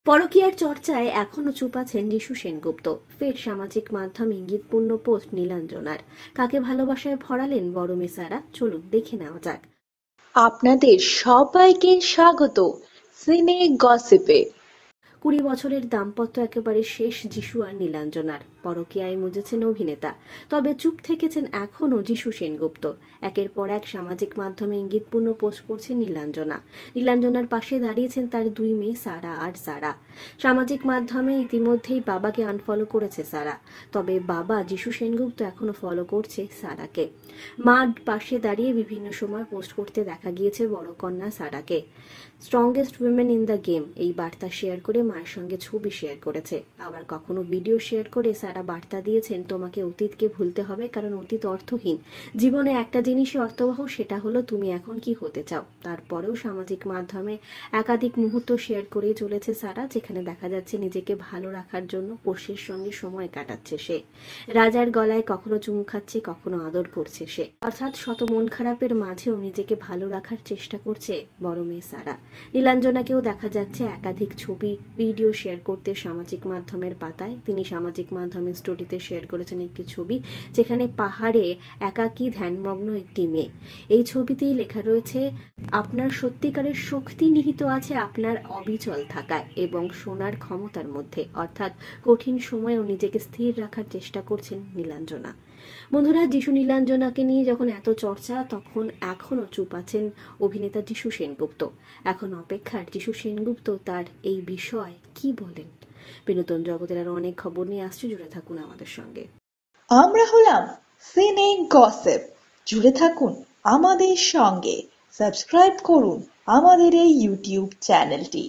পরকীয়ার চর্চায় এখনো চুপ আছেন যিশু সেনগুপ্ত। ফের সামাজিক মাধ্যম ইঙ্গিতপূর্ণ পোস্ট নীলাঞ্জনার। কাকে ভালোবাসায় ভরালেন বড় মেয়ে সারা, চলুন দেখে নেওয়া যাক। আপনাদের সবাইকে স্বাগত সিনে গসিপে। 20 বছরের দাম্পত্য একেবারে শেষ যিশু আর নীলাঞ্জনার। পরকীয়ায় মজেছেন অভিনেতা, তবে চুপ থেকেছেন এখনও যিশু সেনগুপ্ত। একের পর এক সামাজিক মাধ্যমে ইঙ্গিতপূর্ণ পোস্ট করছেন নীলাঞ্জনা। নীলাঞ্জনার পাশে দাঁড়িয়েছেন তার দুই মেয়ে সারা আর সারা। সামাজিক মাধ্যমে ইতিমধ্যেই বাবাকে আনফলো করেছে সারা, তবে বাবা যিশু সেনগুপ্ত এখনো ফলো করছে সারাকে। মা পাশে দাঁড়িয়ে বিভিন্ন সময় পোস্ট করতে দেখা গিয়েছে বড় কন্যা সারাকে। Strongest women in the game এই বার্তা শেয়ার করে মায়ের সঙ্গে ছবি শেয়ার করেছে। আবার কখনো ভিডিও শেয়ার করে সারা বার্তা দিয়েছেন, তোমাকে অতীতকে ভুলতে হবে, কারণ অতীত অর্থহীন। জীবনে একটা জিনিসই অর্থবহ, সেটা হলো তুমি এখন কি হতে চাও। তারপরেও সামাজিক মাধ্যমে একাধিক মুহূর্ত শেয়ার করেই চলেছে সারা, যেখানে দেখা যাচ্ছে নিজেকে ভালো রাখার জন্য পোষ্যের সঙ্গে সময় কাটাচ্ছে সে। রাজার গলায় কখনো চুমু খাচ্ছে, কখনো আদর করছে সে। অর্থাৎ শত মন খারাপের মাঝেও নিজেকে ভালো রাখার চেষ্টা করছে বড় মেয়ে সারা। নীলাঞ্জনাকেও দেখা যাচ্ছে একাধিক ছবি ভিডিও শেয়ার করতে সামাজিক মাধ্যমের পাতায়। তিনি সামাজিক মাধ্যমের স্টোরিতে শেয়ার করেছেন একটি ছবি, যেখানে পাহাড়ে একাকী ধ্যানমগ্ন একটি মেয়ে। এই ছবিতেই লেখা রয়েছে, আপনার সত্যিকারের শক্তি নিহিত আছে আপনার অবিচল থাকায় এবং শোনার ক্ষমতার মধ্যে। অর্থাৎ কঠিন সময়েও নিজেকে স্থির রাখার চেষ্টা করছেন নীলাঞ্জনা। বন্ধুরা, যিশু নীলাঞ্জনাকে নিয়ে যখন এত চর্চা, তখন এখনো চুপ আছেন অভিনেতা যিশু সেনগুপ্ত। এখন অপেক্ষার যিশু সেনগুপ্ত তার এই বিষয় কি বলেন। বিনোদন জগতের আরো অনেক খবর নিয়ে আসছে, জুড়ে থাকুন আমাদের সঙ্গে। আমরা হলাম সিনে গসিপ, জুড়ে থাকুন আমাদের সঙ্গে, সাবস্ক্রাইব করুন আমাদের এই ইউটিউব চ্যানেলটি।